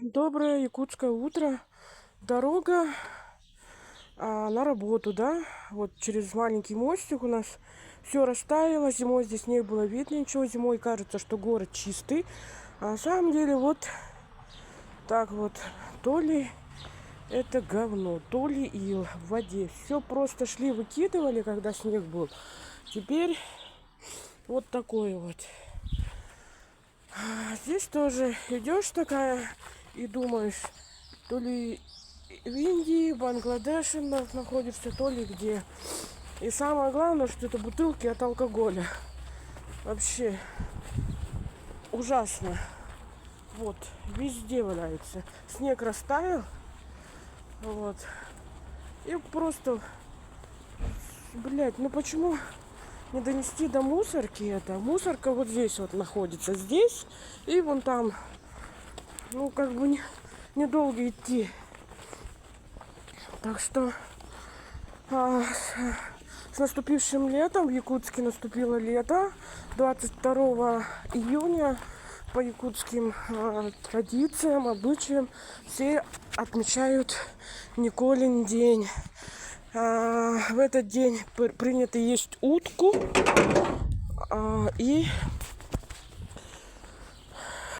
Доброе якутское утро. Дорога на работу, да? Вот через маленький мостик у нас все растаяло. Зимой здесь не было видно ничего. Зимой кажется, что город чистый. А на самом деле вот так вот. То ли это говно, то ли ил в воде. Все просто шли, выкидывали, когда снег был. Теперь вот такой вот. Здесь тоже идешь такая и думаешь, то ли в Индии, Бангладеше находишься, то ли где. И самое главное, что это бутылки от алкоголя. Вообще ужасно. Вот, везде валяется. Снег растаял. Вот. И просто, блядь, ну почему не донести до мусорки это? Мусорка вот здесь вот находится. Здесь и вон там. Ну, как бы недолго идти. Так что с наступившим летом в Якутске наступило лето. 22 июня по якутским традициям, обычаям все отмечают Николин день. В этот день принято есть утку и